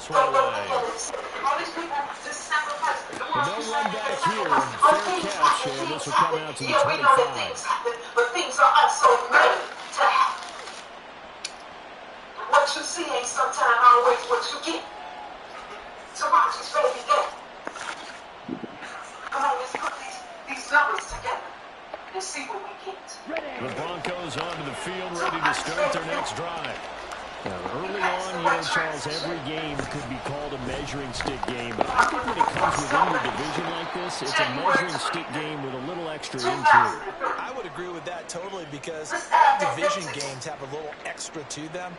this one away. But no run back here. Fair catch, and this will come out to the 25. But things are also made to happen. What you see ain't sometimes always what you get. So watch this baby go. Come on, let's put these numbers together and see what we get. The Broncos onto the field, ready to start their next drive. Now, early on, Charles, every game could be called a measuring stick game. But I think when it comes within your division like this, it's a measuring stick game with a little extra into it. I would agree with that totally because all division games have a little extra to them.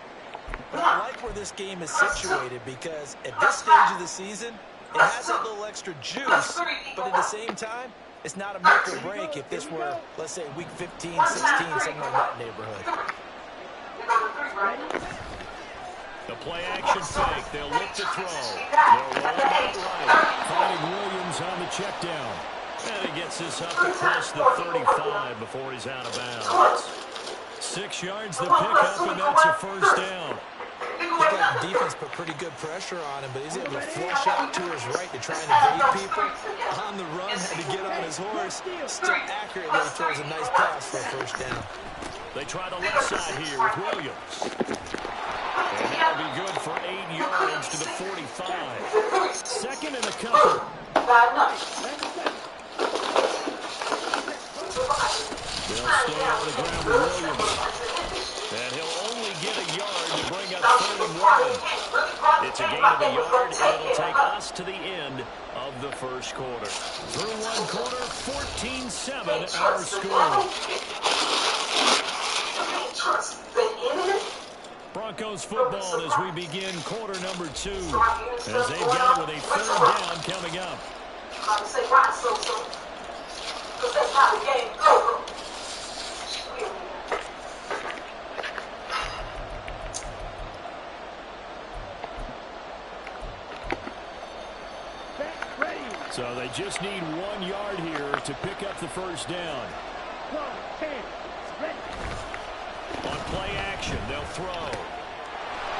But I like where this game is situated because at this stage of the season, it has that little extra juice, but at the same time, it's not a make or break if this were, let's say, week 15, 16, something like that neighborhood. The play-action fake. They'll look to throw. They'll roll it out right. Finding Williams on the check down. And he gets this up across the 35 before he's out of bounds. 6 yards the pickup, and that's a first down. Looked like the defense put pretty good pressure on him, but he's able to flush out to his right to try and evade people. On the run, had to get on his horse. Still accurately throws a nice pass for a first down. They try the left side here with Williams. And that'll be good for 8 yards to the 45. Second and a couple. They'll stay on the ground with Williams. And he'll only get a yard to bring up 3rd and 1. It's a gain of a yard, and it'll take us to the end of the first quarter. Through one quarter, 14-7 our score. Broncos football as we begin quarter number 2. As they've got it with a 3rd down coming up. So they just need 1 yard here to pick up the first down. On play action, they'll throw.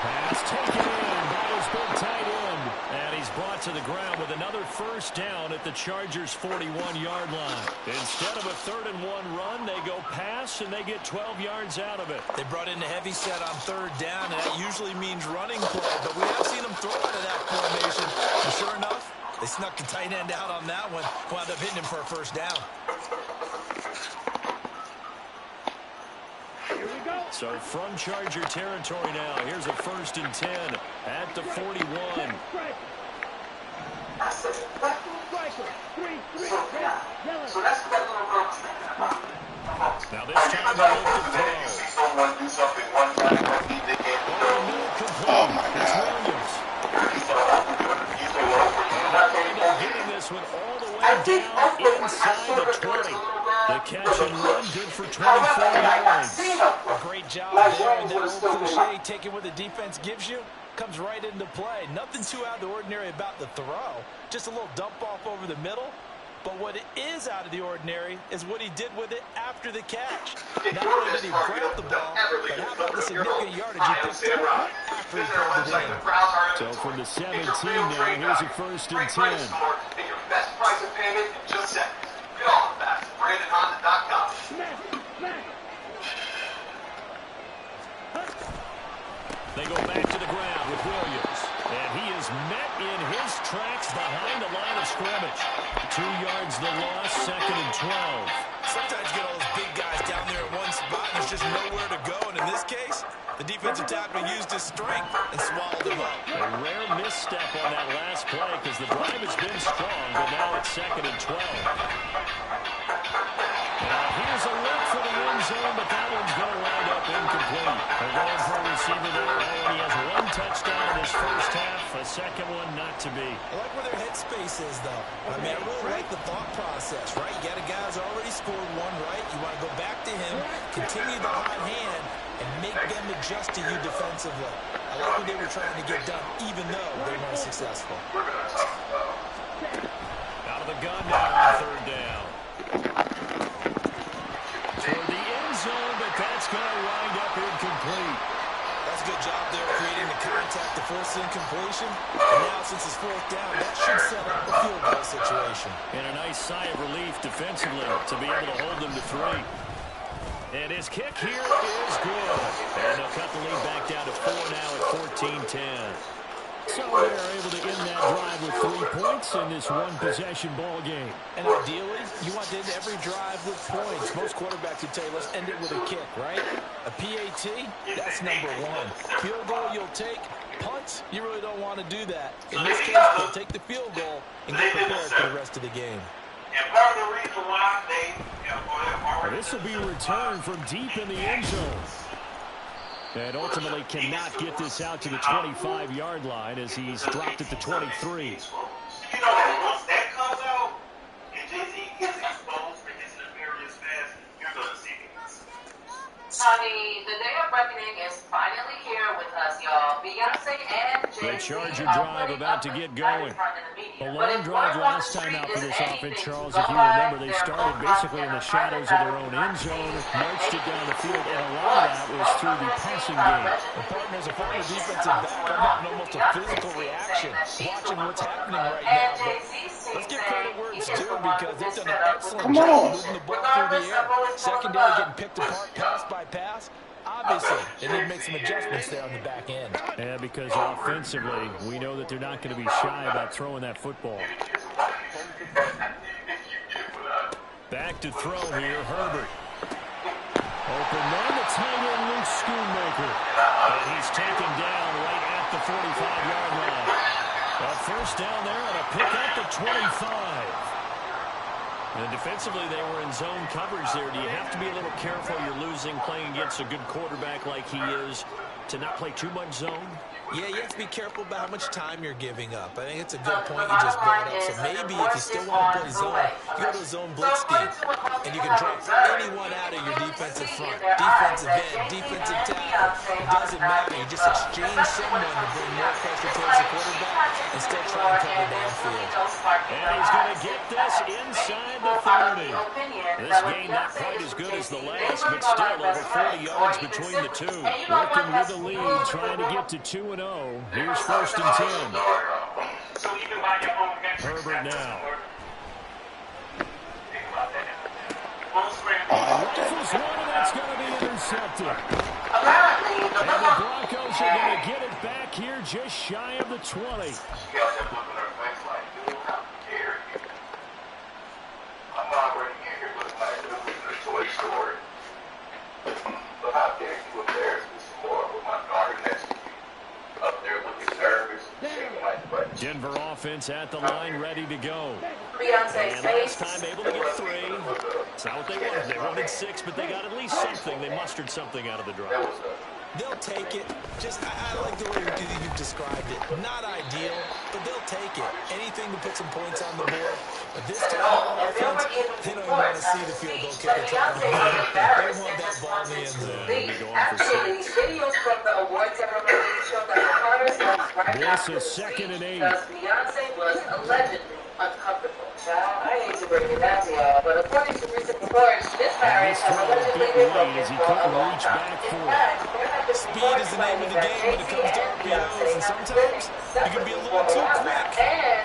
Pass taken in by his big tight end. And he's brought to the ground with another first down at the Chargers' 41-yard line. Instead of a 3rd and 1 run, they go pass, and they get 12 yards out of it. They brought in a heavy set on 3rd down, and that usually means running play. But we have seen them throw out of that formation. And sure enough, they snuck the tight end out on that one. Wound up hitting him for a first down. So from Charger territory now, here's a 1st and 10 at the 41. Now this time they look to throw. It's Williams. And getting this one all the way down inside the 20. The catch and run good for 24 yards. A great job there, and that old cliche, taking what the defense gives you, comes right into play. Nothing too out of the ordinary about the throw. Just a little dump off over the middle. But what is out of the ordinary is what he did with it after the catch. Not only did he grab the ball, but how about the significant yardage he picked up after he pulled it in. So from the 17 now, here's a 1st and 10. Get your best price of payment in just seconds. Get all the fast. BrandonHonda.com. They go back to the ground with Williams. And he is met in his tracks behind the line of scrimmage. 2 yards the loss, 2nd and 12. Sometimes you get all those big guys down there in one spot and there's just nowhere to go. And in this case, the defensive tackle used his strength and swallowed him up. A rare misstep on that last play because the drive has been strong, but now it's 2nd and 12. Now here's a look for the end zone, but that one's going to wind up incomplete. They're going for a receiver there, and he has 1 touchdown in his first half, a second one not to be. I like where their headspace is, though. I mean, I really like the thought process, right? You got a guy who's already scored 1, right? You want to go back to him, continue the hot hand, and make them adjust to you defensively. I like what they were trying to get done, even though they weren't successful. Out of the gun now on 3rd down. Toward the end zone, but that's going to wind up incomplete. That's a good job there creating the contact to force the incompletion. And now, since it's fourth down, that should set up a field goal situation. And a nice sigh of relief defensively to be able to hold them to 3. And his kick here is good. And they'll cut the lead back down to 4 now at 14-10. So they're able to end that drive with 3 points in this one-possession ball game. And ideally, you want to end every drive with points. Most quarterbacks would tell you, let's end it with a kick, right? A PAT, that's number 1. Field goal you'll take. Punts, you really don't want to do that. In this case, they'll take the field goal and get prepared for the rest of the game. And part of the reason why This will be returned from deep in the end zone. And ultimately cannot get this out to the 25-yard line as he's dropped at the 23. You know that once that comes out, and Jay-Z gets exposed for his nefarious past, you're going to see this. Honey, the day of reckoning is finally here with us, y'all. Beyonce and Jay-Z The Charger drive about to get going. A long drive last time out for this offense, Charles. If you remember, they started basically in the shadows of their own end zone, marched it down the field, and a lot of that was through the passing game. The partners are former defensive back. I'm having almost a physical reaction watching what's happening right now. But let's give credit where it's due because they've done an excellent job moving the ball through the air. Secondary getting picked apart pass by pass. Obviously, they need to make some adjustments there on the back end. Yeah, because offensively, we know that they're not going to be shy about throwing that football. Back to throw here, Herbert. Open man to tight end Luke Schoonmaker. And he's taken down right at the 45-yard line. A first down there and a pick at the 25. And defensively, they were in zone coverage there. Do you have to be a little careful? You're losing, playing against a good quarterback like he is, to not play too much zone? Yeah, you have to be careful about how much time you're giving up. I think it's a good point you just brought up. So maybe if you still want to play zone, you go to a zone blitz scheme, and you can drop anyone out of your defensive front, defensive end, defensive tackle. It doesn't matter. You just exchange someone to bring more pressure towards the quarterback and still try and cover downfield. And he's going to get this inside the 30. This game not quite as good as the last, but still over 40 yards between the two. Working with the lead, trying to get to 2-0. Here's first and 10. Herbert now. Rifles one, and that's going to be intercepted. And the Broncos are going to get it back here just shy of the 20. Denver offense at the line, ready to go. And last time able to get 3. It's not what they wanted. They wanted 6, but they got at least something. They mustered something out of the drive. They'll take it. I like the way you've described it. Not ideal, but they'll take it. Anything to put some points on the board. But this time on offense, they don't even want to see the field goal kicker trying to do it. They want that ball in the end zone. They'll be going for 6. This is second and 8. Beyonce was allegedly uncomfortable. Child, I hate to break it down to y'all, but according to recent reports, this marriage has allegedly been broken for a long time. Speed is the name of the game when it comes to RPOs, and sometimes you can be a little too quick,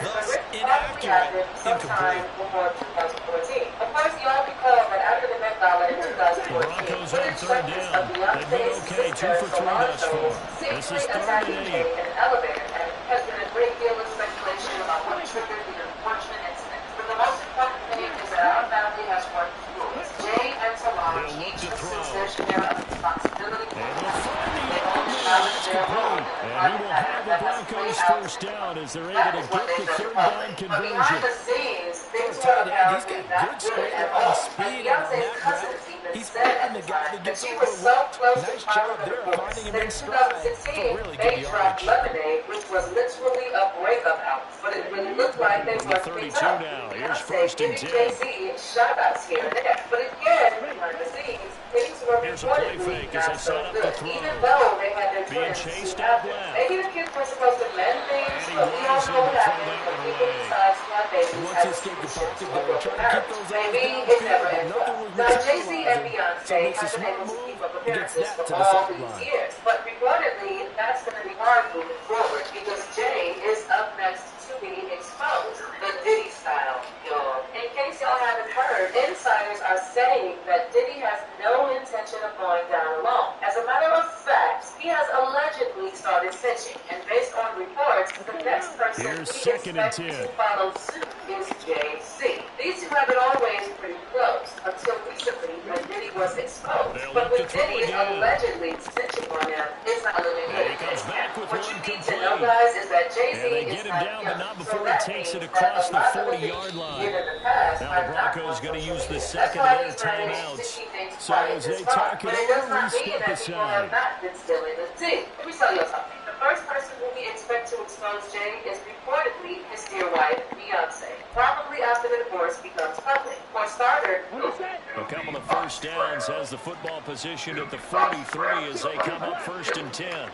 thus inaccurate, incomplete. Of course, you all recall that after the Met Gala in 2014, Broncos on third down. They've been okay, 2 for 3 thus far. This is third and 8. An elevator, and has been a great deal of speculation about what triggered the unfortunate incident. But the most important thing is that our family has worked through it. Jay and Solange each assumed their share of responsibility. And they'll find the open man. That's complete. And he will have the Broncos first down as they're able to get the third down conversion. Behind the scenes, things He's were got apparently good not straight good at line all. speed But on that Beyonce's cousin route. even He's said at finding the the guy time that that gets she was so overlooked. close to Nice job finding the there, divorce. finding him Then in in stride for 2016, really they good dropped yardage. Lemonade, which was literally a breakup album. But it really looked like they were 32 up. now. Here's first and 10. Jay-Z shout-outs here and there. But again, behind the scenes, things were Here's a play reportedly fake as not they so set up good, the throw. even though they had their Being twins chased soon out after. left. Maybe the kid was supposed to mend things, And he but we all wisely know what to throw happens that when one people away. decide to have babies Once at he the escaped the tuition pocket of there, broken trying to keep parents. those eyes Maybe it downfield, never but ends nothing well. was Now, JC and materializing. So Beyonce makes a have been smart able to move keep up and gets appearances that for to the all these sideline. years, but reportedly that's going to be hard moving forward because Jay is up next to be exposed, the Diddy style, y'all. In case y'all haven't heard, insiders are saying that Diddy has no intention of going down alone. As a matter of fact, he has allegedly started pitching, and based on reports, the next person Here's we second and expect 10. to follow suit is Jay-Z. These two have been always pretty close until recently when Diddy was exposed. They'll But look to with throw Diddy again. allegedly snitching on him, it's not looking And good. he comes back with What one you need to know, complete. guys, is that Jay-Z And they is get him not down, young. but not So before he that takes it means across that the a lot of 40-yard things line. he did in the past Now are the not Broncos on going to social use the media. second That's of why their he's managed to timeouts. keep things So quiet as this they far. talk it But it over, does not we mean step that people aside. have not been stealing the tea. Let me tell you something. The first person who we expect to expose Jay is reportedly his dear wife, Beyonce. Probably after the divorce becomes public. For starters, A couple of first downs has the football position at the 43 as they come up 1st and 10.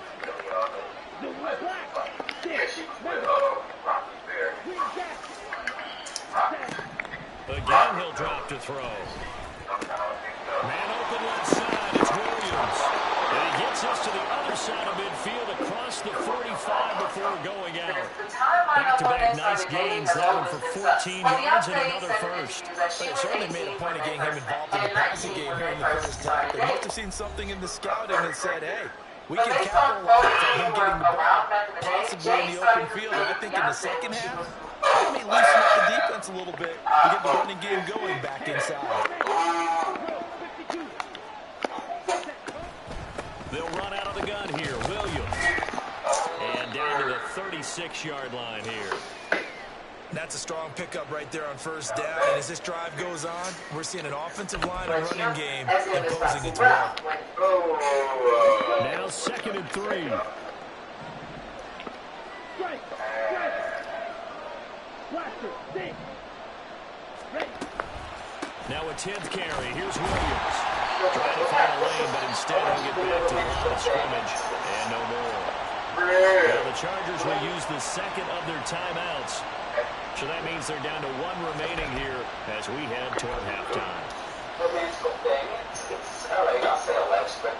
Again, he'll drop to throw. Man open left side, it's Williams. And he gets us to the other side of midfield across the 45 before going out. Back-to-back nice gains, that one for 14 yards and another first. They certainly made a point of getting him involved in the passing game here in the first half. They must have seen something in the scouting and said, hey, we can capitalize on him getting the ball possibly in the open field. And I think in the second half, they may loosen up the defense a little bit to get the running game going back inside. They'll run out of the gun here. Williams. And down to the 36-yard line here. That's a strong pickup right there on first down. And as this drive goes on, we're seeing an offensive line and running game imposing its will. Now 2nd and 3. Now a 10th carry. Here's Williams. Trying to find a lane, but instead he'll get back to the line of scrimmage. And no more. Now the Chargers will use the second of their timeouts. So that means they're down to 1 remaining here as we head toward halftime. The mental thing, it's all right, I'll say Alex, but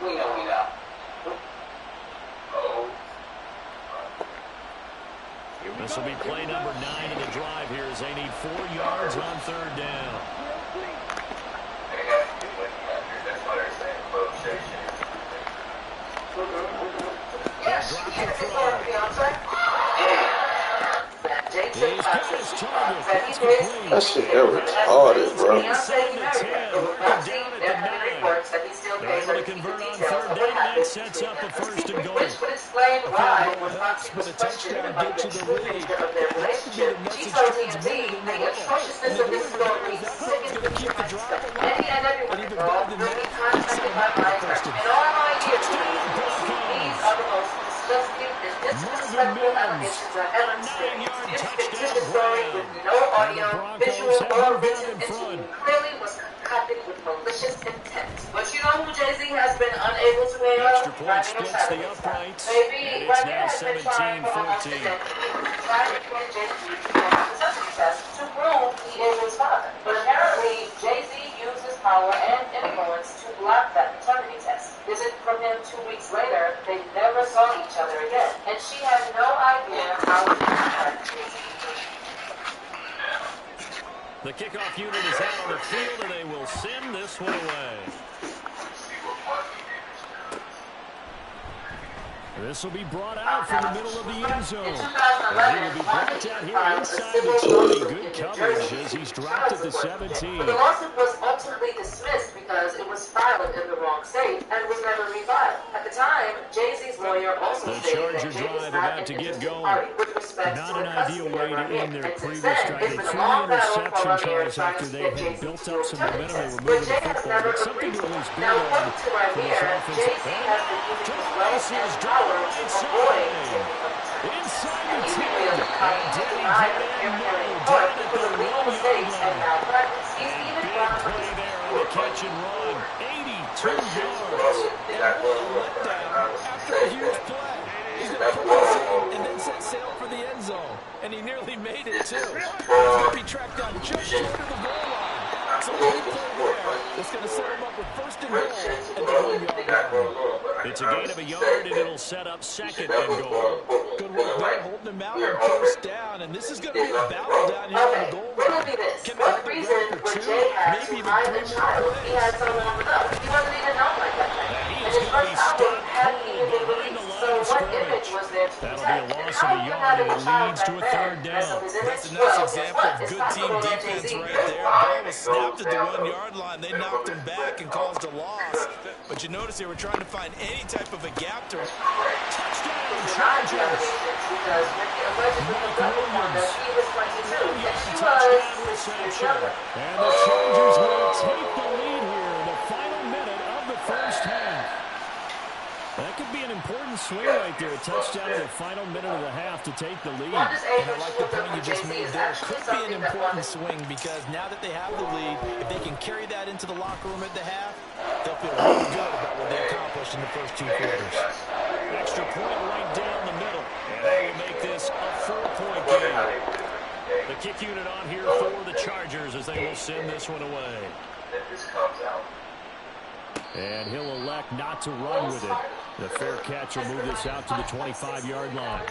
we know. This will be play number 9 of the drive here as they need 4 yards on 3rd down. Yes, He's got his target. That's complete. That shit that retarded, bro. Inside the 10. Working down at the 9. They're able to convert on 3rd down. That sets up a 1st and goal. Which would explain why, when Helps, but a touchdown gets you the lead. of their relationship, she told TMZ the atrociousness of this story He's going to keep the drive alive. Any and everyone involved will be contacted by my attorney. In all my years, these are the most disgusting and disrespectful allegations I've ever experienced. This fictitious story with no audio, visual, or written interview clearly was concocted with malicious intent. But you know who Jay-Z has been unable to weigh up? Extra point splits the uprights. Maybe And it's now 17-14. trying to get Jay-Z to pass the custody test to prove he is his father. But apparently, Jay-Z used his power and influence to block that paternity test. Visit from him 2 weeks later, they never saw each other again. And she had no idea how to contact Jay-Z. The kickoff unit is out on the field, and they will send this one away. This will be brought out from the middle of the end zone. And he will be brought out here inside the 20. Good coverage as he's dropped at the 17. The lawsuit was ultimately dismissed because it was filed in the wrong state and was never refiled. At the time, Jay-Z's lawyer also The stated Charger that Jay was drive not about to an get interested going. party with respect Not to an the ideal custody way to of end their and since previous then, drive. it's They been a threw long the battle for interception, Lanier Charles, trying after to they get had Jay-Z built to up some paternity momentum. They test, were but moving Jay the has football, never but something agreed to to. at least Now, build on according to for this Lanier, offense. Jay-Z has been using his wealth and power to avoid taking a paternity Inside the He 10. revealed how he And would did he deny get in? appearing No, in down court at because the of legal 1-yard mistakes and line. malpractice. He's And even big gone play there trying to catch and run. 82 yards. And what a letdown after a huge play. He's going to pull this in and then set sail for the end zone. And he nearly made it, too. He's going to be tracked down just short of the goal line. So a big play there. It's going to set him up with first and goal at the 1-yard line. It's a gain of a yard, and it'll set up second and goal. Good work there, holding him out on first down. And this is going to be a battle down here on the goal line. Can they hold the ground for 2, maybe even 3 more plays? He had someone with us. He wasn't even known like that. He's going to be stopped cold behind the line of scrimmage. That'll be a loss of a yard, and it leads to a third down. That's a nice example of good team defense right there. Ball was snapped at the 1-yard line. They knocked him back and caused a loss. But you notice they were trying to find any type of a gap to Touchdown, Chargers. Mike Williams. Touchdown reception. And the Chargers will take the lead here in the final minute of the first half. That could be an important swing right there. A touchdown in the final minute of the half to take the lead. And I like the point you just made there. Could be an important swing because now that they have the lead, if they can carry that into the locker room at the half, they'll feel really good about what they accomplished in the first 2 quarters. Extra point right down the middle. And that will make this a 4-point game. The kick unit on here for the Chargers as they will send this one away. And he'll elect not to run with it. The fair catch will move this out to the 25-yard line.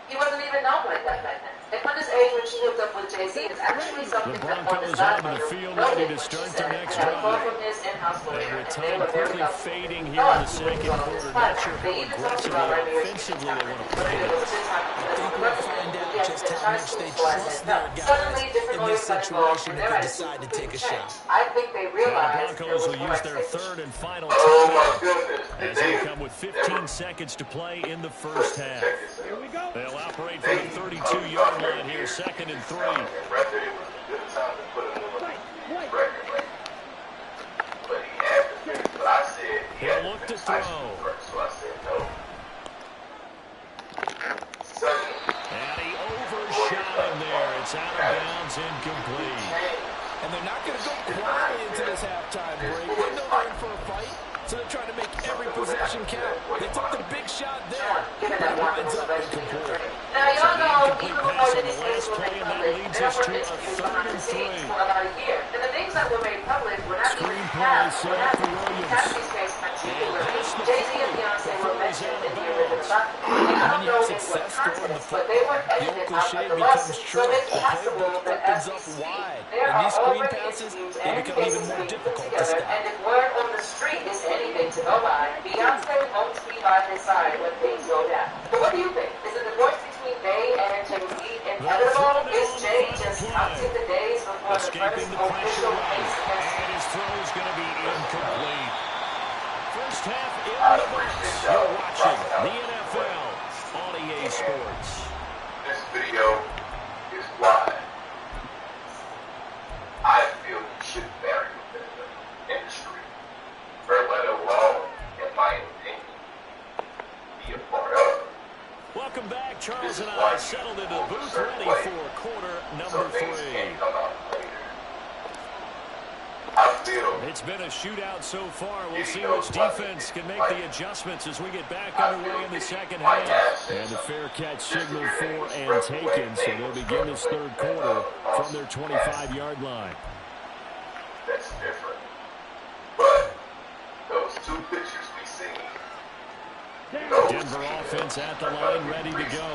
He wasn't even known like that back then. And when his age when she hooked up with Jay-Z is actually something The that Broncos onto the field ready to start their next drive. And with time quickly fading here in the second quarter, not sure how aggressively or offensively they want to play this. I think we'll find out just how much they trust their guys in this situation if they decide to take a shot. I think they The realized Broncos will use their third and final timeout as they come with 15 seconds to play in the first half. Here we go. They'll operate from the 32-yard line here, 2nd and 3. He'll look to throw. And he overshot him there. It's out of bounds, incomplete. And they're not going to go quietly into this halftime break. They know they're in for a fight, so they're trying to make every possession count. They took the big shot there. That winds up incomplete. Now, y'all know, even Incomplete before pass on these the things last were play, made and that public, leads there us were to a issues 3rd behind and the scenes 3. for about a year. And the things that were made public were not even Screenplay set up for in Williams. Kyrie's case particularly. Jay-Z and Beyonce were mentioned in the original document. And I When don't you know have in what success scoring the context, but they were football, the edited old out cliche of the becomes lawsuit. true. So it's The possible playbook that opens as we up speak, wide, there and are these screen already passes, interviews they and become even cases more being put difficult to together. stop. And if word on the street is anything to go by, Beyonce won't be by his side when things go down. But what do you think? Is the divorce between Bey and Jay-Z inevitable? Is Jay just counting the days before the Escaping first the pressure official right. case against And his throw is going to be incomplete. First half in the books. You're watching the NFL on EA Sports. This video is why I feel you should marry within the industry, or let alone, in my opinion, be a part of. Welcome back. Charles and I settled into the booth ready for quarter number 3. It's been a shootout so far. We'll see which defense can make the adjustments as we get back underway in the second half. And the fair catch signaled for and taken, so they'll begin this third quarter from their 25-yard line. That's different. But those 2 pictures we seen, Denver offense at the line, ready to go.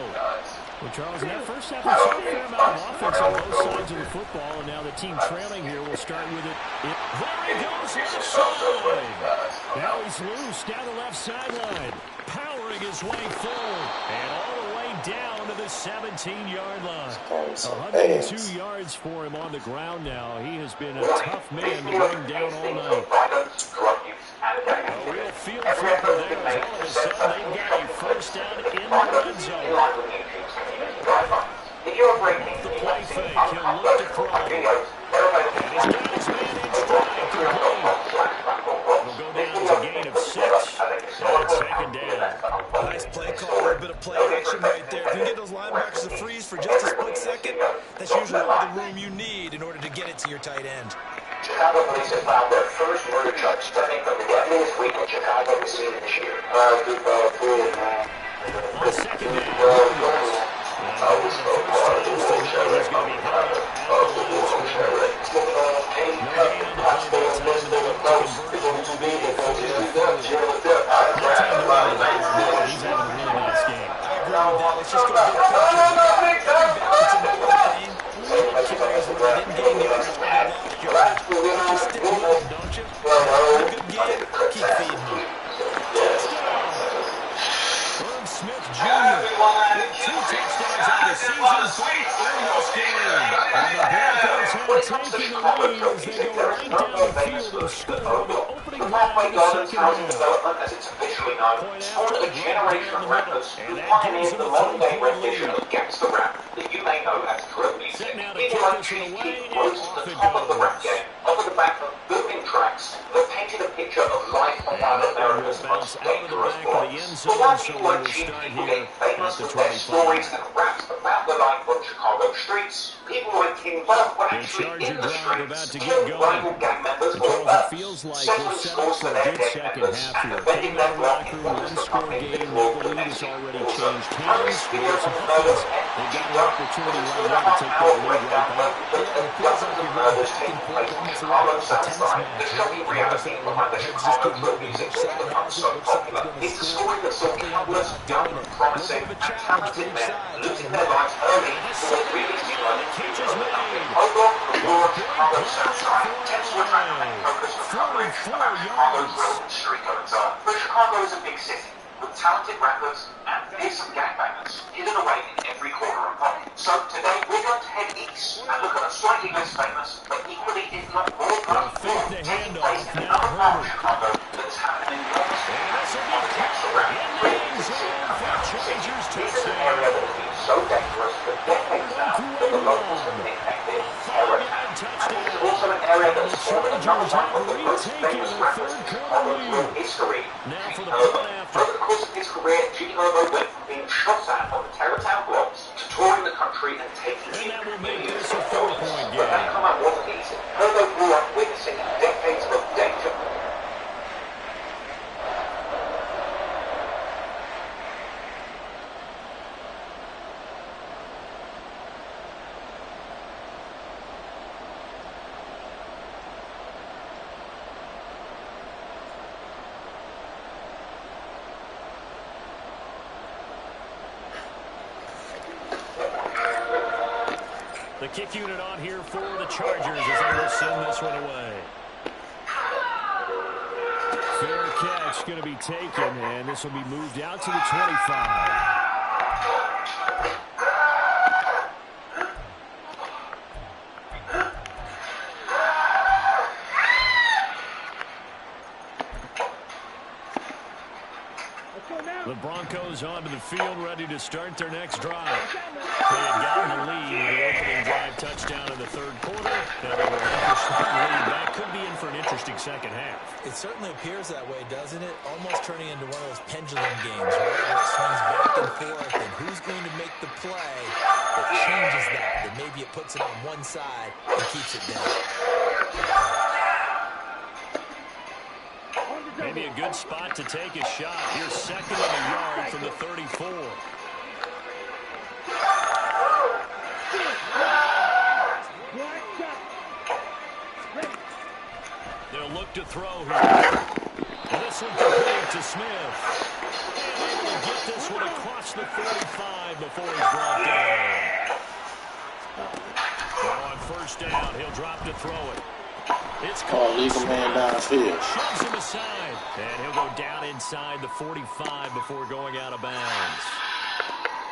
Well, Charles, in that first half, we saw a fair amount of offense on both sides of the football, and now the team trailing here will start with it. There he goes, left side. Now he's loose down the left sideline, powering his way forward, and all the way down to the 17-yard line. 102 yards for him on the ground now. He has been a tough man to bring down all night. A real field flipper there as all of a sudden they've got a first down in the red zone. The play fake, he'll look to throw. And he's got his man in stride, complete. It'll go down as a gain of room you need in order to get it to your tight end. Chicago police have found their first murder charge stemming from the deadliest week in Chicago has seen this year. On second down, Williams. And for the first time tonight, he's going to be held up at the line of scrimmage. No gain on the play that time, and they look to convert. It will be a 4th and 4. That time they're able to hold him. He's having a really nice game. I agree with that. Let's just go big picture. Every back that's in the Hall of Fame, had carries where they didn't gain yards or they lost yardage. But you stick with them, don't you? Having a good game, keep feeding them. Touchdown! Herb Smith Jr. with 2 touchdowns on the season, both in this game. And the Broncos have taken the lead as they go right down the field and score on the opening drive of the second half. As it's officially known, Point one of after the the generation of rappers who pioneered the modern-day rendition of gangster rap that you may know as drill music. Set now to People kick like this Chief one Keef away, rose and to off the it top of the rap goes. game, off of the back of booming tracks that painted a picture of life on one of America's most dangerous blocks. But why people like Chief Keef became famous for their stories and raps about the life on Chicago streets, people like King Bob were actually in the streets, killing rival gang members for about Feels like settling we're set scores up for for a their good gang second members half and here. defending Came their out of the block locker in room, what was one-score becoming the game. law The for the lead next has year. already Also, changed Harris hands. videos on the Dolphins, murder of they've got an Dunn opportunity with a right now to take that 2.5-hour lead right breakdown back. of the dozens of murders taking place in Chicago South Side. The shocking reality behind the Chicago drill music has become so popular. It's a story that saw countless young, promising, and talented men losing their lives early for what previously known to be nothing. Hold on, the law of Chicago South Side tends to attract the main focus of coverage about Chicago drill and street goings on. But Chicago is a big city with talented rappers and fearsome gangbangers hidden away in every corner and pocket. So today we're going to head east and look at a slightly less famous, but equally, if not more, They'll blood fake the taking handoff. place in Now another part of Herbert. Chicago that has had an enormous impact on the gangster rap. Previously seen coming out of the city, this is an area that has been so dangerous for decades now that the locals have nicknamed it Terror Town. And it's also an area that has spawned another one of the most famous rappers in Chicago drill history. Now for the Over point after. the course of his career, G. Herbo went from being shot at on the Terrortown blocks to touring the country and taking And in that will make millions this a of dollars. 4-point But that game. come out wasn't easy. Herbo grew up witnessing decades of danger. The kick unit on here for the Chargers as they will send this one away. Fair catch going to be taken, and this will be moved out to the 25. The Broncos onto the field, ready to start their next drive. They had gotten the lead with the opening drive touchdown in the third quarter. Now they relinquish that lead. That could be in for an interesting second half. It certainly appears that way, doesn't it? Almost turning into one of those pendulum games, right? Where it swings back and forth, and who's going to make the play that changes that? That maybe it puts it on one side and keeps it down. Maybe a good spot to take a shot. Here's second and a yard from the 34. They'll look to throw here. And this one complete to Smith. And able to get this one across the 45 before he's brought down. Now on first down, he'll drop to throw it. It's Leave a man downfield. shoves him aside, and he'll go down inside the 45 before going out of bounds.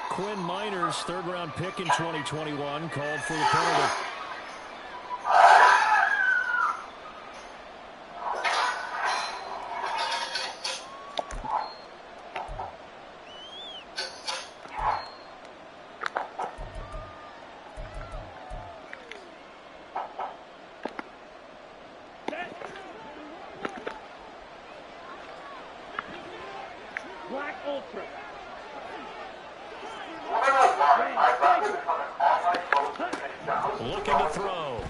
Quinn Miners, third-round pick in 2021, called for the penalty. Looking looking to throw.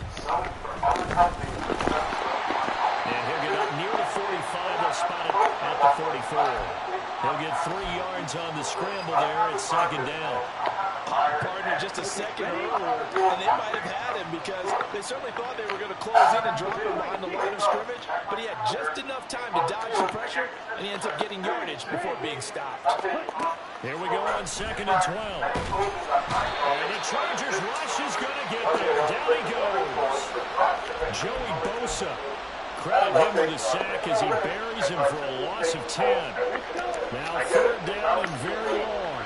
And he'll get up near the 45. They'll spot it at the 44. He'll get 3 yards on the scramble there. It's second down. Partner just a second earlier, and they might have had him because they certainly thought they were going to close in and drop him behind the line of scrimmage, but he had just enough time to dodge the pressure, and he ends up getting yardage before being stopped. Here we go on 2nd and 12. And the Chargers rush is going to get there. Down he goes. Joey Bosa. Credit him with a sack as he buries him for a loss of 10. Now 3rd down and very long.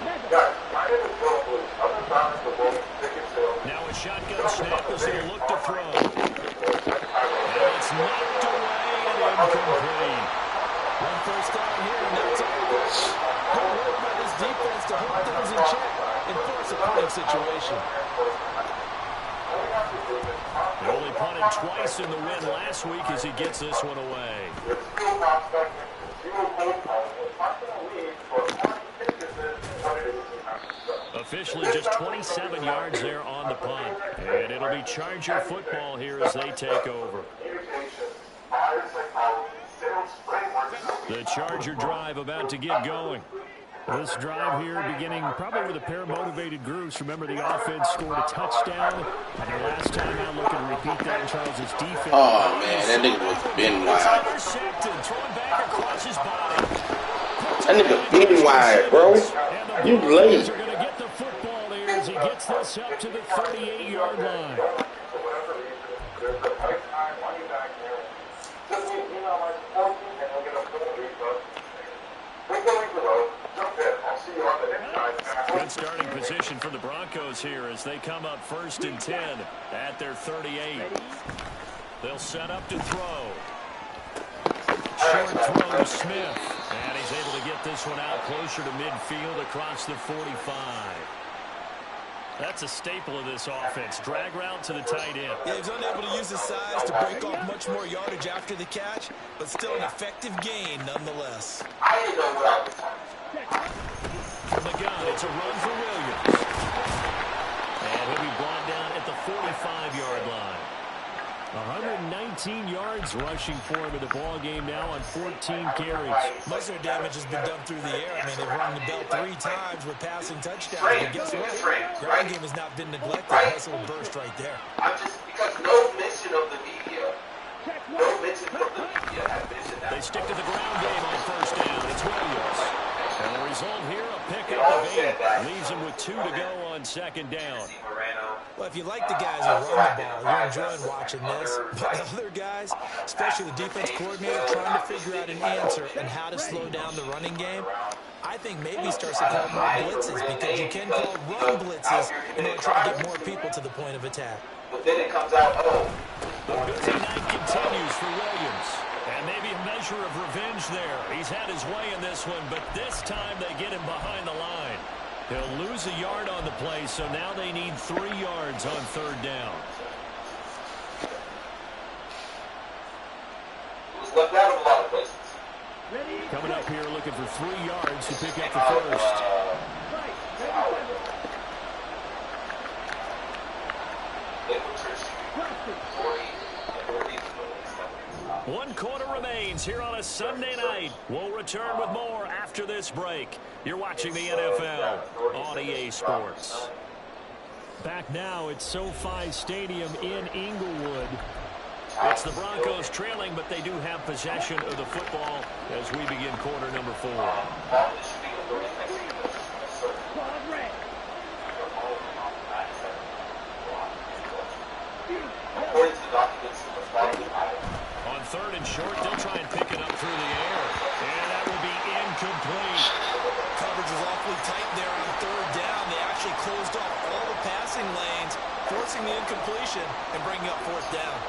Now a shotgun snap as they look to throw. And it's knocked away and incomplete. 1 first down here, and that's all. Good work by this defense to hold things in check and force a punting situation. He only punted twice in the win last week as he gets this one away. Officially just 27 yards there on the punt. And it'll be Charger football here as they take over. The Charger drive about to get going. This drive here beginning probably with a pair of motivated groups. Remember, the offense scored a touchdown. And their last time out, looking to repeat that in Charles' defense. Oh, man, that nigga was been wild. Intercepted, throwing back across his body. That nigga been wide, bro. You late. Are going to get the football here as he gets this up to the 38-yard line. Good starting position for the Broncos here as they come up 1st and 10 at their 38. They'll set up to throw. Short throw to Smith. And he's able to get this one out closer to midfield across the 45. That's a staple of this offense. Drag route to the tight end. Yeah, he's unable to use his size to break off much more yardage after the catch, but still an effective gain nonetheless. From the gun, it's a run for Williams. And he'll be brought down at the 45-yard line. 119 yards rushing for him in the ball game now on 14 carries. Most of their damage has been done through the air. I mean, they've rung the bell 3 times with passing touchdowns. But guess what? Ground game has not been neglected. Hustle burst right there. Because no mention of the media. No mention of the media has mentioned that. They stick to the ground game on 1st down. It's Williams. And the result here, a pickup of 8. Leaves him with 2 to go on 2nd down. Well, if you like the guys who run the ball, you're enjoying watching this. But the other guys, especially the defense coordinator, trying to figure out an answer and how to slow down the running game, I think maybe he starts to call more blitzes because you can call run blitzes in order to try to get more people to the point of attack. But then it comes out, The busy night continues for Williams. And maybe a measure of revenge there. He's had his way in this one, but this time they get him behind the line. He'll lose a yard on the play, so now they need 3 yards on 3rd down. it was left out of a lot of places. Coming up here looking for 3 yards to pick up the first. One quarter remains here on a Sunday night. We'll return with more after this break. You're watching the NFL on EA Sports. Back now at SoFi Stadium in Inglewood. It's the Broncos trailing, but they do have possession of the football as we begin quarter number 4. On 3rd and short, they'll try and pick it up through the air. And that will be incomplete. Coverage is awfully tight there on 3rd down. They actually closed off all the passing lanes, forcing the incompletion and bringing up 4th down.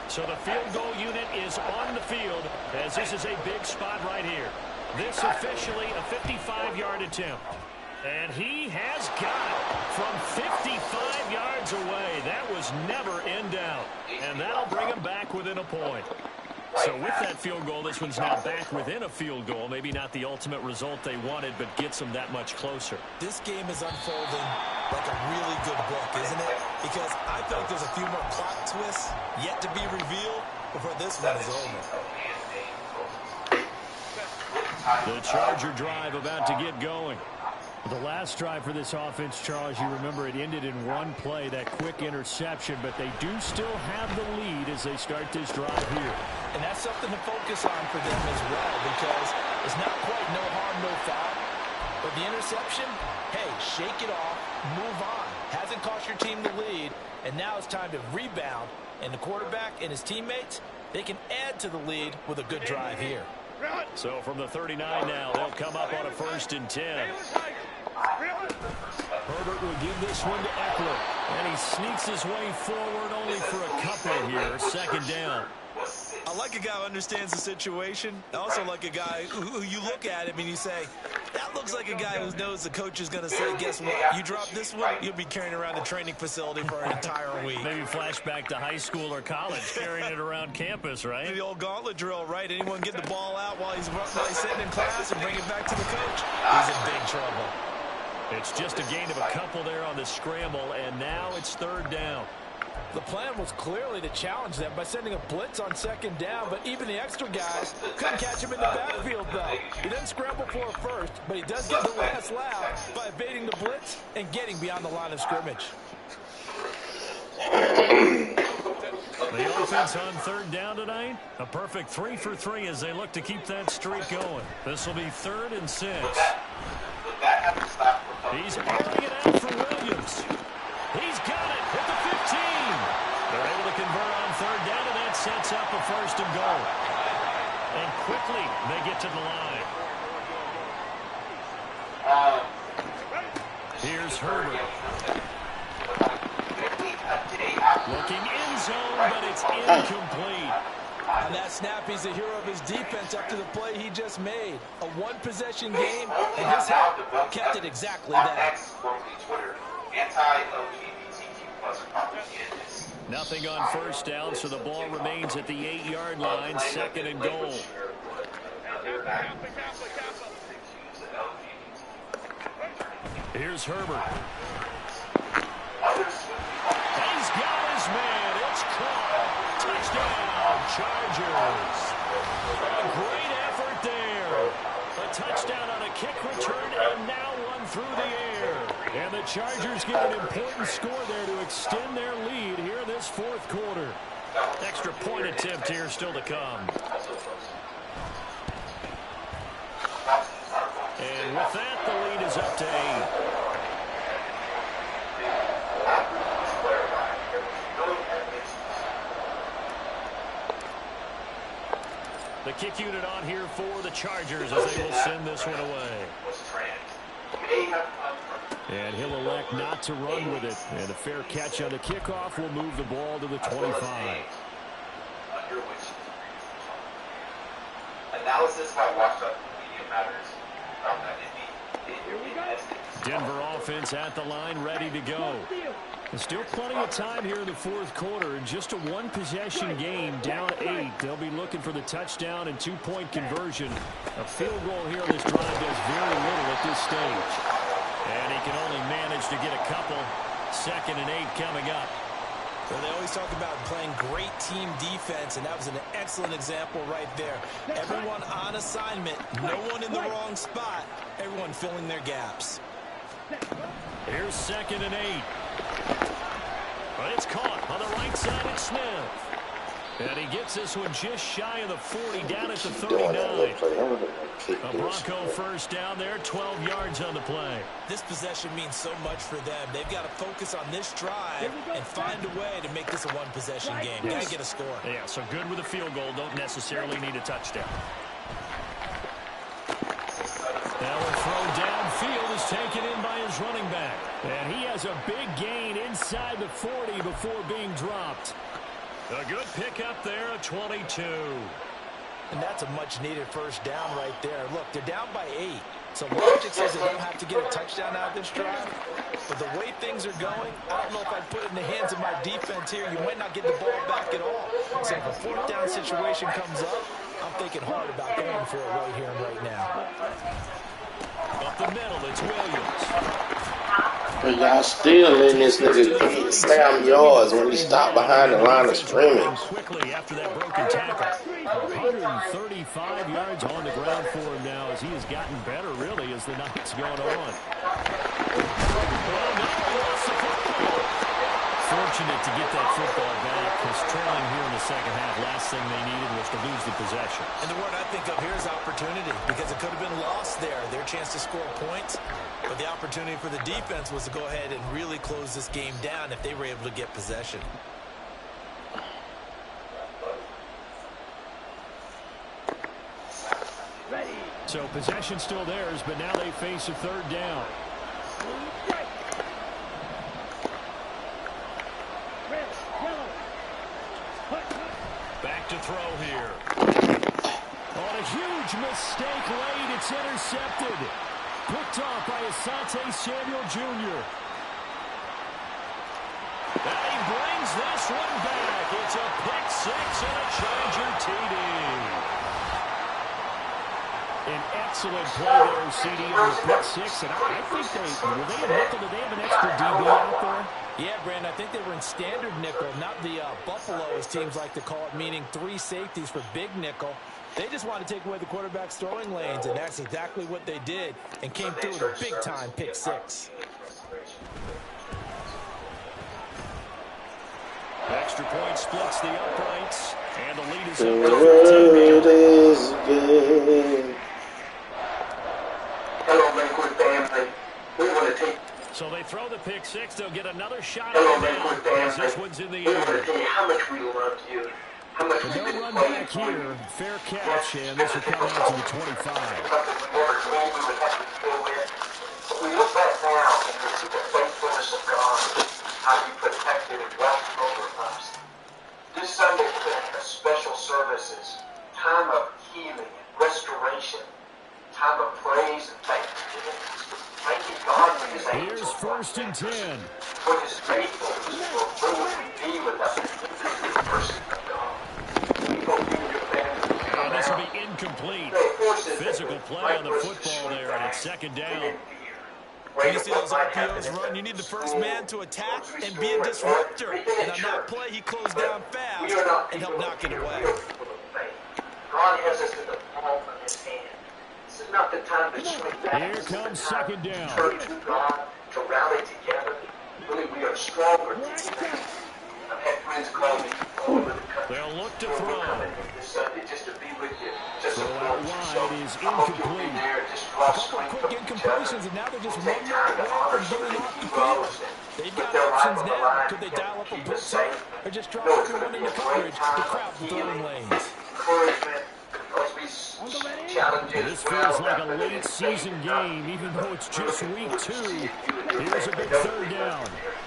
So the field goal unit is on the field as this is a big spot right here. This officially a 55-yard attempt. And he has got it from 55 yards away. That was never in doubt. And that'll bring him back within a point. So with that field goal, this one's now back within a field goal. Maybe not the ultimate result they wanted, but gets them that much closer. This game is unfolding like a really good book, isn't it? Because I feel like there's a few more plot twists yet to be revealed before this one is over. The Charger drive about to get going. The last drive for this offense, Charles, you remember it ended in one play, that quick interception, but they do still have the lead as they start this drive here. And that's something to focus on for them as well, because it's not quite no harm, no foul. But the interception, hey, shake it off, move on. Hasn't cost your team the lead, and now it's time to rebound. And the quarterback and his teammates, they can add to the lead with a good drive here. So from the 39 now, they'll come up on a 1st and 10. Herbert will give this one to Eckler, and he sneaks his way forward only for a couple here. 2nd down. I like a guy who understands the situation. I also like a guy who you look at him and you say, that looks like a guy who knows the coach is going to say, guess what? You drop this one, you'll be carrying around the training facility for an entire week. Maybe flashback to high school or college, carrying it around campus, right? The old gauntlet drill, right? Anyone get the ball out while he's sitting in class and bring it back to the coach? He's in big trouble. It's just a gain of a couple there on the scramble, and now it's 3rd down. The plan was clearly to challenge them by sending a blitz on 2nd down, but even the extra guys couldn't catch him in the backfield, though. He didn't scramble for a first, but he does get the last laugh by evading the blitz and getting beyond the line of scrimmage. The offense on 3rd down tonight, a perfect 3 for 3 as they look to keep that streak going. This will be 3rd and 6. He's airing it out for Williams. He's got it at the 15. They're able to convert on 3rd down, and that sets up a 1st and goal. And quickly, they get to the line. Here's Herbert. Looking in zone, but it's incomplete. On that snap, he's the hero of his defense after the play he just made. A one-possession game, and his help kept it exactly that. Nothing on 1st down, so the ball remains at the 8-yard line, 2nd and goal. Here's Herbert. He's got his man. It's caught. Touchdown, Chargers. A great effort there. A touchdown on a kick return, and now one through the air. And the Chargers get an important score there to extend their lead here in this 4th quarter. Extra point attempt here still to come. And with that, the lead is up to 8. The kick unit on here for the Chargers as they will send this one away. And he'll elect not to run with it. And a fair catch on the kickoff will move the ball to the 25. Analysis by Watchdog Media matters. Denver offense at the line, ready to go. There's still plenty of time here in the 4th quarter. In just a one-possession game, down 8. They'll be looking for the touchdown and 2-point conversion. A field goal here on this drive does very little at this stage. And he can only manage to get a couple. 2nd and 8 coming up. Well, they always talk about playing great team defense, and that was an excellent example right there. Everyone on assignment, no one in the wrong spot, everyone filling their gaps. Here's 2nd and 8. But it's caught on the right side at Smith. And he gets this one just shy of the 40, down at the 39. A Bronco 1st down there, 12 yards on the play. This possession means so much for them. They've got to focus on this drive and find a way to make this a one-possession game. Got to get a score. Yeah, so good with a field goal. Don't necessarily need a touchdown. Now a throw downfield is taken in by his running back. And he has a big gain inside the 40 before being dropped. A good pickup there, a 22. And that's a much-needed 1st down right there. Look, they're down by 8. So logic says they don't have to get a touchdown out of this drive. But the way things are going, I don't know if I'd put it in the hands of my defense here. You might not get the ball back at all. So if a fourth down situation comes up, I'm thinking hard about going for it right here and right now. Up the middle, it's Williams. But y'all still letting this nigga slam yards when he stopped behind the line of scrimmage. Quickly after that broken tackle. 135 yards on the ground for him now as he has gotten better, really, as the night's going on. Fortunate to get that football back, because trailing here in the second half, last thing they needed was to lose the possession. And the word I think of here is opportunity, because it could have been lost there, their chance to score points. But the opportunity for the defense was to go ahead and really close this game down if they were able to get possession. So possession still theirs, but now they face a third down. Back to throw here. On a huge mistake late, it's intercepted. Picked off by Asante Samuel Jr. And he brings this one back. It's a pick six and a Charger TD. An excellent play there, CD, on the pick six. And I think were they in nickel? Did they have an extra DB out there? Yeah, Brandon, I think they were in standard nickel, not the Buffalo, as teams like to call it, meaning 3 safeties for big nickel. They just wanted to take away the quarterback's throwing lanes, and that's exactly what they did, and came through with a big-time pick six. Extra point splits the uprights, and the lead is The up to world 15. is good. Hello, Lakewood family. We want to take. So they throw the pick six. They'll get another shot Hello, at Lakewood it as family. this one's in the We want to air. tell you how much we love you. How much But we've no been run playing back for you. here. Fair catch, and this will come out to the 25. Something we never dreamed we would have to deal with. But we look back now and we see the faithfulness of God, how you protected and watched over us. This Sunday we're going to have special services, time of healing and restoration, time of praise and thanksgiving. Thank you, God, for His angels. Here's first and 10. For His faithfulness, for always be with us. The mercy of God. We hope you and your family will come And this will out. be incomplete. Forces Physical that play on the like us to football shrink there, and back it's second within down. fear. When you see those RPOs run, you need the first man to attack and be a disruptor. And on that play, he closed down fast and helped knock it away. God has us in the palm of His hand. This is not the time to shrink back. Here comes second down. Turn to God, to rally together. Really, we are stronger together. I've had friends call me all over the country. They'll look to throw. Coming here this Sunday just to be with you. Just Throw support out you. wide So is I hope you'll be incomplete. there and just A draw couple strength quick from each incompletions, other. and now they're just Take one time more to away honor from some of getting the off the heroes field. and They've put got their life options on the now. line Could they to dial up a keep us blitz safe. or just drop No, it's everyone gonna be into a great coverage to time crowd of the throwing healing, lanes? encouragement, because we challenges This well feels like a happening in late faith season and God. game, even though it's just Really week look forward to 2. seeing you and your Here's a family. big Don't third leave down. us very much.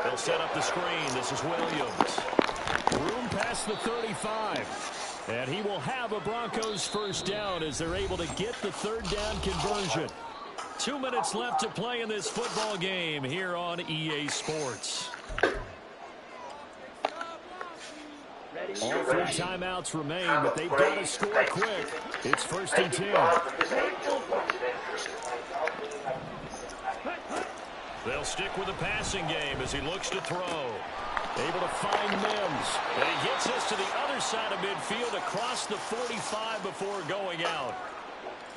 They'll set up the screen. This is Williams. Room past the 35. And he will have a Broncos first down as they're able to get the third down conversion. 2 minutes left to play in this football game here on EA Sports. All 3 timeouts remain, but they've got to score quick. It's first and 10. They'll stick with the passing game as he looks to throw. Able to find Mims. And he gets us to the other side of midfield across the 45 before going out.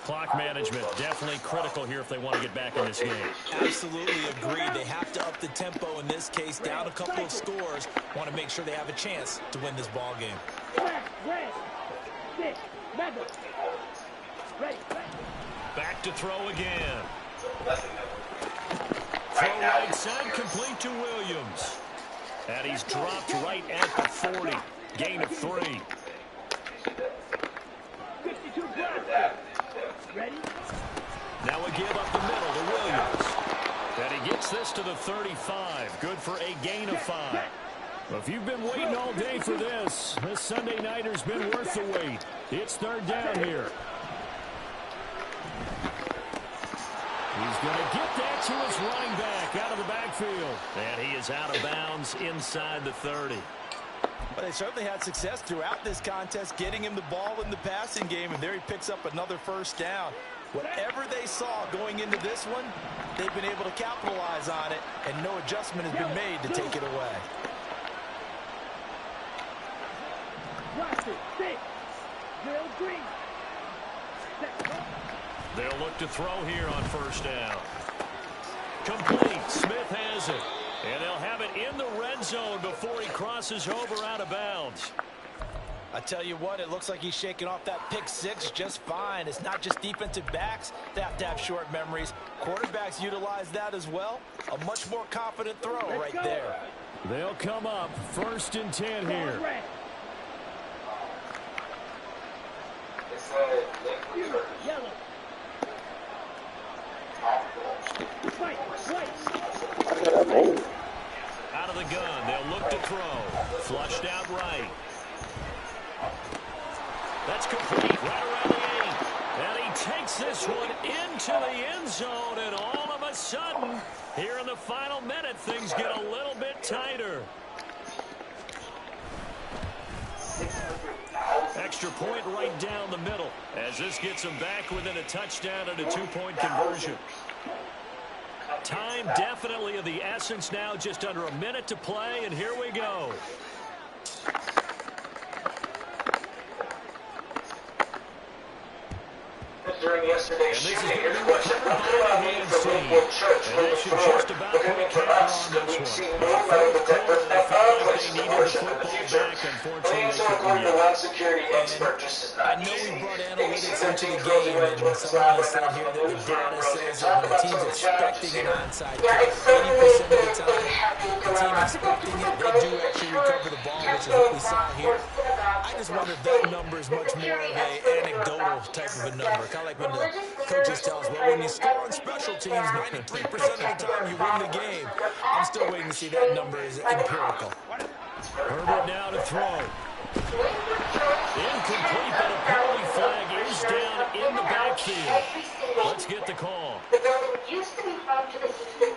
Clock management definitely critical here if they want to get back in this game. Absolutely agreed. They have to up the tempo in this case, down a couple of scores. Want to make sure they have a chance to win this ball game. Back to throw again. Throw right side, complete to Williams. And he's dropped right at the 40. Gain of 3. Now a give up the middle to Williams. And he gets this to the 35. Good for a gain of 5. Well, if you've been waiting all day for this Sunday nighter's been worth the wait. It's third down here. going to get that to his running back out of the backfield. And he is out of bounds inside the 30. But they certainly had success throughout this contest, getting him the ball in the passing game, and there he picks up another first down. Whatever they saw going into this one, they've been able to capitalize on it, and no adjustment has been made to take it away. They'll look to throw here on first down. Complete. Smith has it. And they'll have it in the red zone before he crosses over out of bounds. I tell you what, it looks like he's shaking off that pick six just fine. It's not just defensive backs that have to have short memories. Quarterbacks utilize that as well. A much more confident throw right there. They'll come up 1st and 10 here. Out of the gun, they'll look to throw. Flushed out right. That's complete right around the 8. And he takes this one into the end zone, and all of a sudden, here in the final minute, things get a little bit tighter. Extra point right down the middle, as this gets him back within a touchdown and a 2-point conversion. Time definitely of the essence now, just under a minute to play, and here we go. During yesterday's shooting, here's a question. What could I mean for Lakewood Church moving forward? What could it mean for us? Could we see more metal detectors and places of worship in the future? Please according to one security expert just as I know we brought analytics into the game, and someone has said here that the data says that when the team's expecting an onside kick, 80% of the time, the team expecting it, they do actually recover the ball, which is what we saw here. I just wonder if that number is much more of an anecdotal type of a number. Kind of like when the coaches tell us, well, when you score on special teams, 93% of the time you win the game. I'm still waiting to see that number is empirical. Herbert now to throw. Incomplete, but a penalty flag is down in the backfield. Let's get the call. They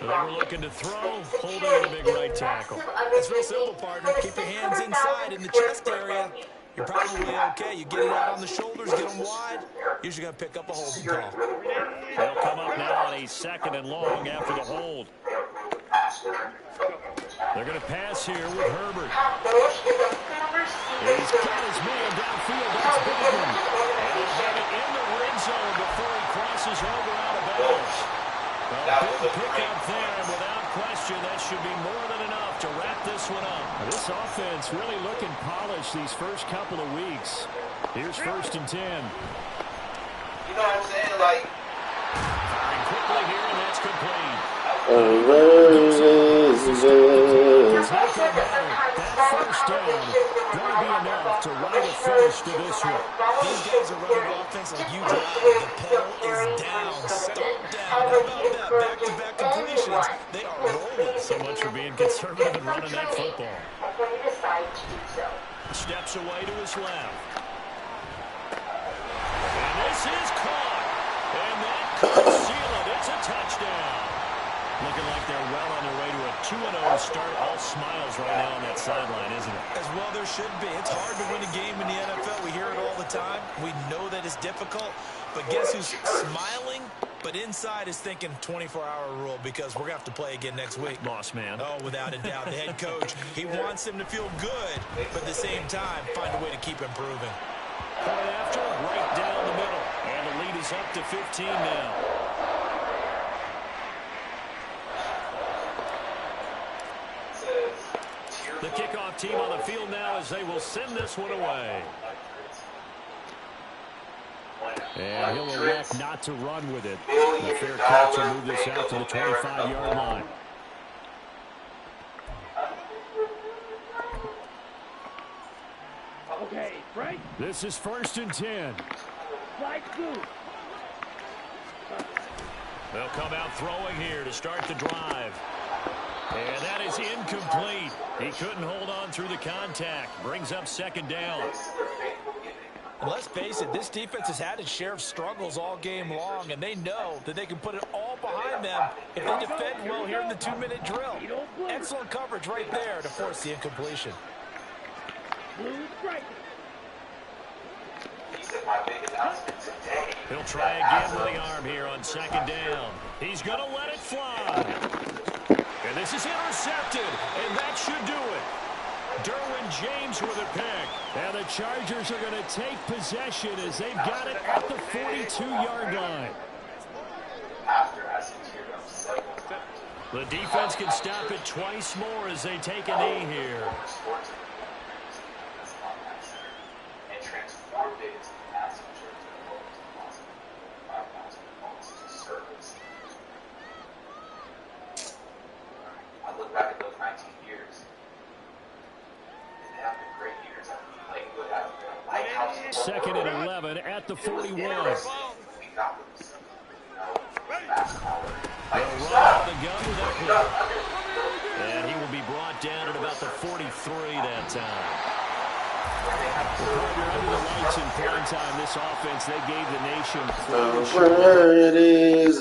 were looking to throw, holding the big right tackle. It's real simple, partner. Keep your hands inside in the chest area. You're probably okay. You get it out on the shoulders, get them wide. Usually going to pick up a holding call. They'll come up now on a 2nd and long after the hold. They're going to pass here with Herbert. He's got his man downfield. That's Bateman. And he'll have it in the red zone before he crosses over out of bounds. A big pickup there, and without question, that should be more than enough to wrap this one up. This offense really looking polished these first couple of weeks. Here's 1st and 10. You know what I'm saying? Like, Firing quickly here, and that's complete. That first down going to be enough to write a finish to this one. These guys are running offense like you drive. The pedal is down. Stop down. How about that? Back-to-back completions. They are rolling. So much for being conservative and running that football. Steps away to his left. And this is caught. And that could seal it. It's a touchdown. Looking like they're well on their way to a 2-0 start. All smiles right now on that sideline, isn't it? As well there should be. It's hard to win a game in the NFL. We hear it all the time. We know that it's difficult. But guess who's smiling? But inside is thinking 24-hour rule because we're going to have to play again next week. Boss man. Oh, without a doubt. The head coach, he wants him to feel good, but at the same time, find a way to keep improving. Point after, right down the middle. And the lead is up to 15 now. The kickoff team on the field now as they will send this one away. And he'll elect not to run with it. The fair catch will move this out to the 25-yard line. Okay, right? This is 1st and 10. Slide through. They'll come out throwing here to start the drive. And that is incomplete. He couldn't hold on through the contact. Brings up 2nd down. And let's face it, this defense has had its share of struggles all game long, and they know that they can put it all behind them if they defend well here in the 2-minute drill. Excellent coverage right there to force the incompletion. He'll try again with the arm here on second down. He's going to let it fly. And this is intercepted, and that should do it. Derwin James with a pick. And the Chargers are going to take possession as they've got it at the 42-yard line. The defense can stop it twice more as they take a knee here. Second and 11 at the 41. They'll run out of the gun with that play. And he will be brought down at about the 43 that time. Well, under the lights in prime time, this offense, they gave the nation where it is